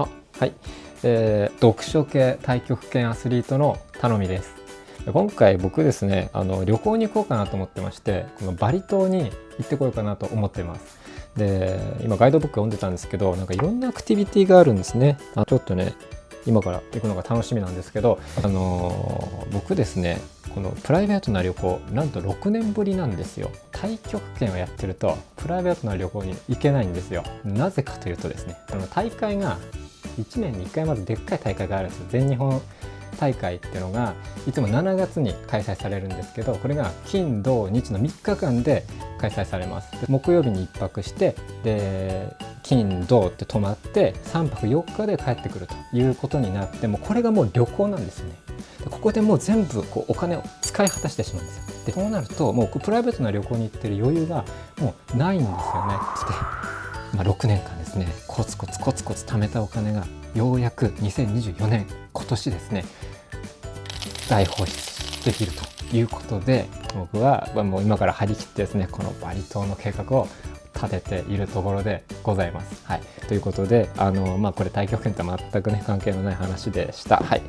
はい、読書系太極拳アスリートの頼みです。今回僕ですね、旅行に行こうかなと思ってまして、このバリ島に行ってこようかなと思ってます。で、今ガイドブック読んでたんですけど、なんかいろんなアクティビティがあるんですね。ちょっとね、今から行くのが楽しみなんですけど、僕ですね、このプライベートな旅行、なんと6年ぶりなんですよ。太極拳をやってるとプライベートな旅行に行けないんですよ。なぜかというとですね、大会が1年に1回まずでっかい大会があるんですよ。全日本大会っていうのがいつも7月に開催されるんですけど、これが金土日の3日間で開催されます。で、木曜日に1泊して、で金土って泊まって3泊4日で帰ってくるということになって、もうこれがもう旅行なんですよね。でここでもう全部お金を使い果たしてしまうんですよ。でそうなるともうプライベートな旅行に行ってる余裕がもうないんですよね。そして6年間ですね、コツコツ貯めたお金がようやく2024年今年ですね、大放出できるということで、僕はもう今から張り切ってですね、このバリ島の計画を立てているところでございます。はい、ということでこれ太極拳とは全くね関係のない話でした。はい、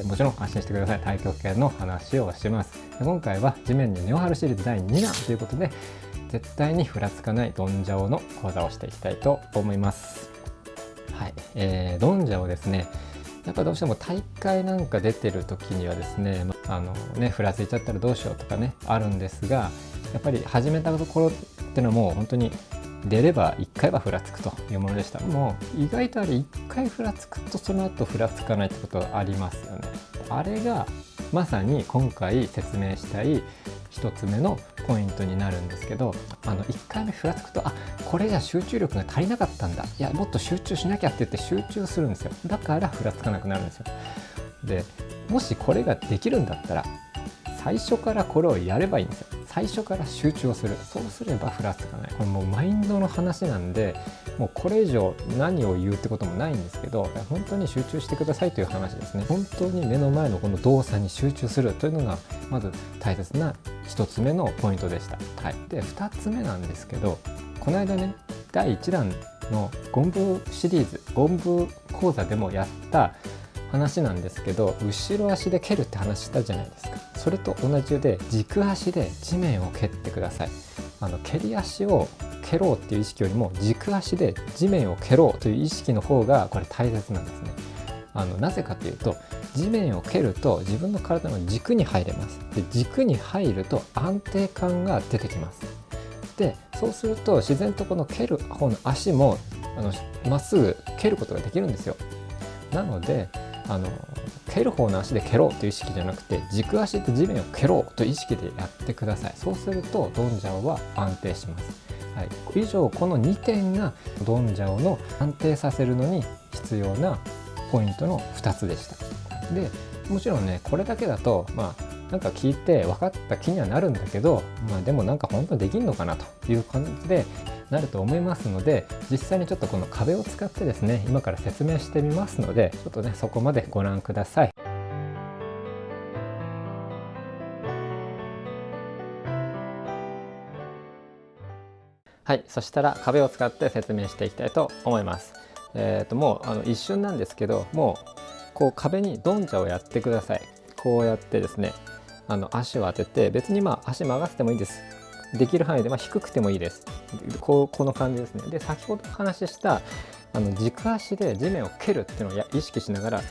もちろん安心してください。太極拳の話をします。今回は地面に根を張るシリーズ第2弾ということで、絶対にふらつかないドンジャオの講座をしていきたいと思います。はい、ドンジャオですね、やっぱどうしても大会なんか出てる時にはですね、ふらついちゃったらどうしようとかねあるんですが、やっぱり始めたところってのはもう本当に出れば1回はふらつくというものでした。もう意外とあれ1回ふらつくとその後ふらつかないってことがありますよね。あれがまさに今回説明したい1つ目のポイントになるんですけど、1回目ふらつくと、これじゃ集中力が足りなかったんだ、いやもっと集中しなきゃって言って集中するんですよ。だからふらつかなくなるんですよ。でもしこれができるんだったら最初からこれをやればいいんですよ。最初から集中をする。そうすればふらつかない。これもうマインドの話なんで、もうこれ以上何を言うってこともないんですけど、本当に集中してくださいという話ですね。本当に目の前のこの動作に集中するというのがまず大切な1つ目のポイントでした。はい、で2つ目なんですけど、この間ね第1弾のゴンブシリーズ、ゴンブ講座でもやった話なんですけど、後ろ足で蹴るって話したじゃないですか。それと同じで軸足で地面を蹴ってください。蹴り足を蹴ろうっていう意識よりも軸足で地面を蹴ろうという意識の方がこれ大切なんですね。なぜかというと、地面を蹴ると自分の体の軸に入れます。で軸に入ると安定感が出てきます。でそうすると自然とこの蹴る方の足もまっすぐ蹴ることができるんですよ。なので蹴る方の足で蹴ろうという意識じゃなくて、軸足で地面を蹴ろうという意識でやってください。そうするとドンジャオは安定します。はい、以上この2点がドンジャオの安定させるのに必要なポイントの2つでした。でもちろんねこれだけだとなんか聞いて分かった気にはなるんだけど、でもなんか本当にできんのかなという感じでなると思いますので、実際にちょっとこの壁を使ってですね今から説明してみますので、ちょっとねそこまでご覧ください。はい、そしたら壁を使って説明していきたいと思います。もう一瞬なんですけど、もうこう壁にドンジャをやってください。こうやってですね足を当てて、別に足曲がせてもいいです。できる範囲で低くてもいいです。この感じですね。で先ほどお話しした軸足で地面を蹴るっていうのを意識しながら、ち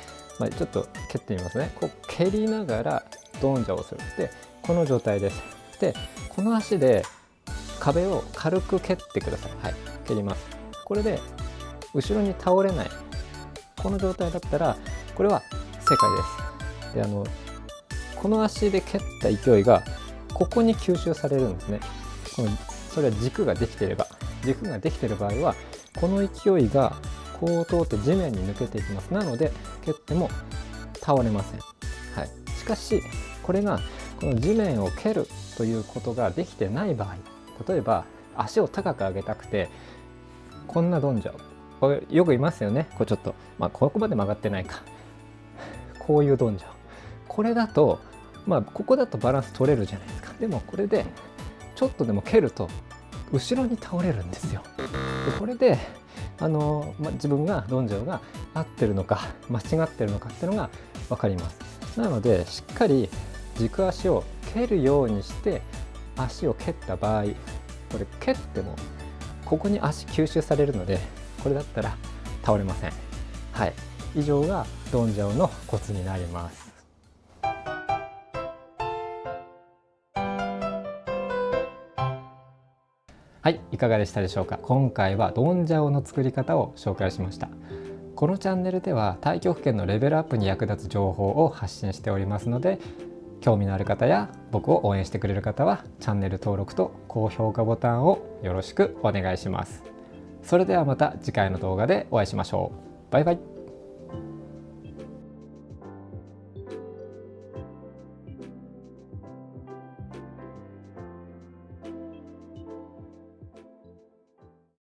ょっと蹴ってみますね。こう蹴りながらドンジャをする。でこの状態です。でこの足で壁を軽く蹴ってください。はい、蹴ります。これで後ろに倒れない、この状態だったらこれは正解です。でこの足で蹴った勢いがここに吸収されるんですね。それは軸ができていれば、軸ができている場合はこの勢いがこう通って地面に抜けていきます。なので蹴っても倒れません。はい、しかしこれがこの地面を蹴るということができてない場合、例えば足を高く上げたくてこんなドンジャオ、これよくいますよね。これちょっとここまで曲がってないか、こういうドンジャオ、これだとここだとバランス取れるじゃないですか。でもこれでちょっとでも蹴ると後ろに倒れるんですよ。でこれで自分がドンジャオが合ってるのか間違ってるのかっていうのが分かります。なのでしっかり軸足を蹴るようにして足を蹴った場合、これ蹴ってもここに足吸収されるので、これだったら倒れません。はい、以上がドンジャオのコツになります。はい、いかがでしたでしょうか。今回はドンジャオの作り方を紹介しました。このチャンネルでは太極拳のレベルアップに役立つ情報を発信しておりますので、興味のある方や僕を応援してくれる方はチャンネル登録と高評価ボタンをよろしくお願いします。それではまた次回の動画でお会いしましょう。バイバイ。